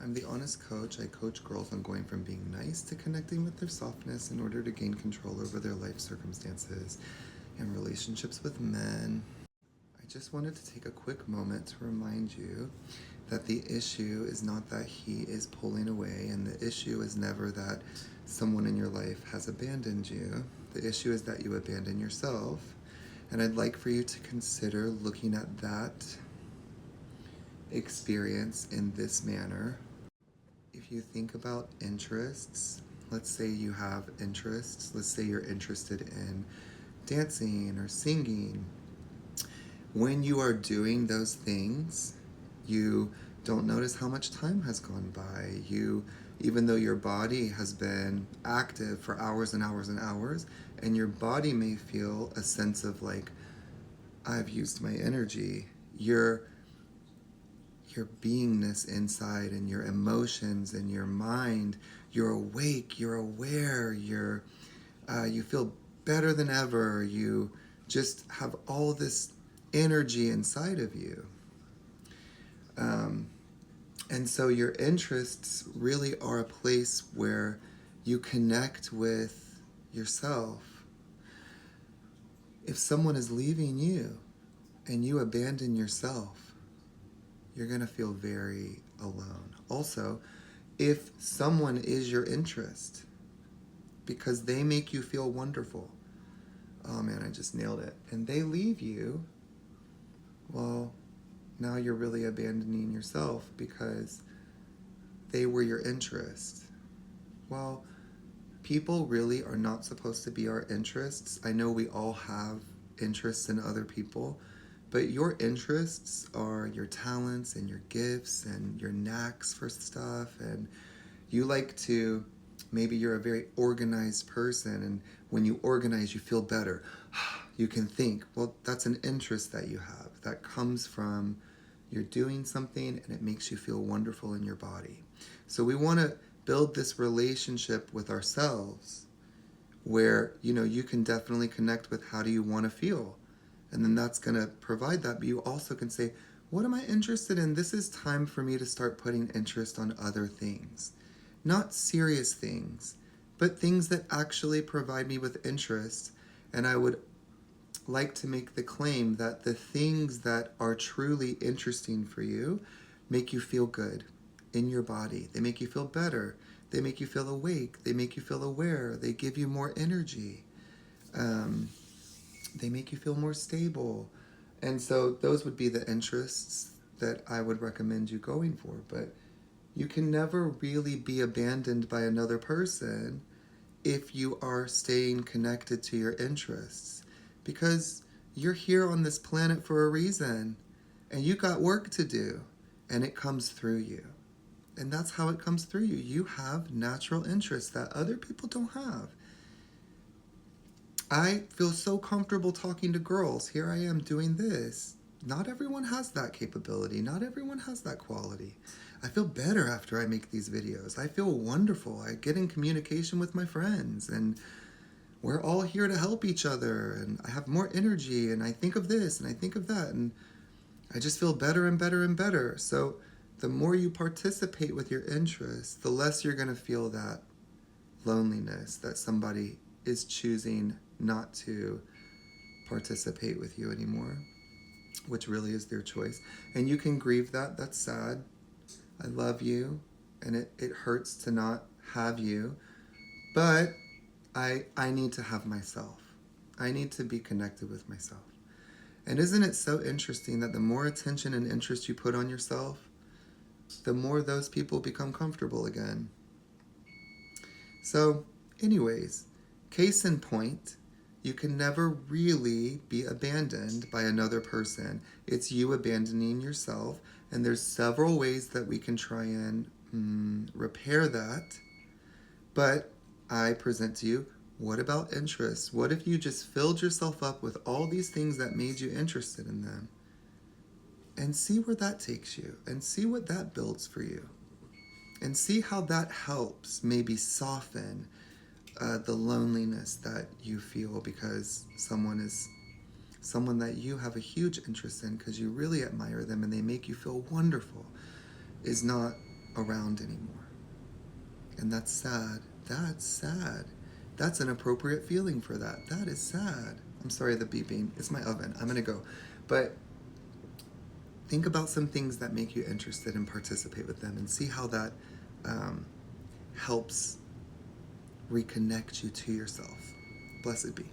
I'm the Honest Coach. I coach girls on going from being nice to connecting with their softness in order to gain control over their life circumstances and relationships with men. I just wanted to take a quick moment to remind you that the issue is not that he is pulling away, and the issue is never that someone in your life has abandoned you. The issue is that you abandon yourself. And I'd like for you to consider looking at that experience in this manner. If you think about interests, let's say you have interests, let's say you're interested in dancing or singing. When you are doing those things, you don't notice how much time has gone by. Even though your body has been active for hours and hours and hours, and your body may feel a sense of like, I've used my energy. Your beingness inside and your emotions and your mind, you're awake, you're aware, you feel better than ever. You just have all this energy inside of you. And so your interests really are a place where you connect with yourself. If someone is leaving you and you abandon yourself, you're going to feel very alone. Also, if someone is your interest because they make you feel wonderful, oh man, I just nailed it, and they leave you, well, now you're really abandoning yourself because they were your interest. Well, people really are not supposed to be our interests. I know we all have interests in other people, but your interests are your talents and your gifts and your knacks for stuff. And you like to, maybe you're a very organized person, and when you organize, you feel better. You can think, well, that's an interest that you have that comes from you're doing something and it makes you feel wonderful in your body. So we want to build this relationship with ourselves where, you can definitely connect with how do you want to feel. And then that's going to provide that. But you also can say, what am I interested in? This is time for me to start putting interest on other things. Not serious things, but things that actually provide me with interest. And I would like to make the claim that the things that are truly interesting for you make you feel good in your body. They make you feel better. They make you feel awake. They make you feel aware. They give you more energy. They make you feel more stable. And so those would be the interests that I would recommend you going for. But you can never really be abandoned by another person if you are staying connected to your interests, because you're here on this planet for a reason and you got work to do, and it comes through you. And that's how it comes through you. You have natural interests that other people don't have. I feel so comfortable talking to girls. Here I am doing this. Not everyone has that capability. Not everyone has that quality. I feel better after I make these videos. I feel wonderful. I get in communication with my friends, and we're all here to help each other, and I have more energy, and I think of this and I think of that, and I just feel better and better and better. So the more you participate with your interests, the less you're going to feel that loneliness that somebody is choosing not to participate with you anymore, which really is their choice. And you can grieve that. That's sad. I love you, and it hurts to not have you, but I need to have myself. I need to be connected with myself. And isn't it so interesting that the more attention and interest you put on yourself, the more those people become comfortable again? So, anyways, case in point, you can never really be abandoned by another person. It's you abandoning yourself, and there's several ways that we can try and repair that. But I present to you, what about interests? What if you just filled yourself up with all these things that made you interested in them? And see where that takes you, and see what that builds for you. And see how that helps maybe soften the loneliness that you feel because someone that you have a huge interest in because you really admire them and they make you feel wonderful is not around anymore. And that's sad. That's sad. That's an appropriate feeling for that. That is sad. I'm sorry, the beeping. It's my oven. I'm going to go. But think about some things that make you interested and participate with them and see how that helps reconnect you to yourself. Blessed be.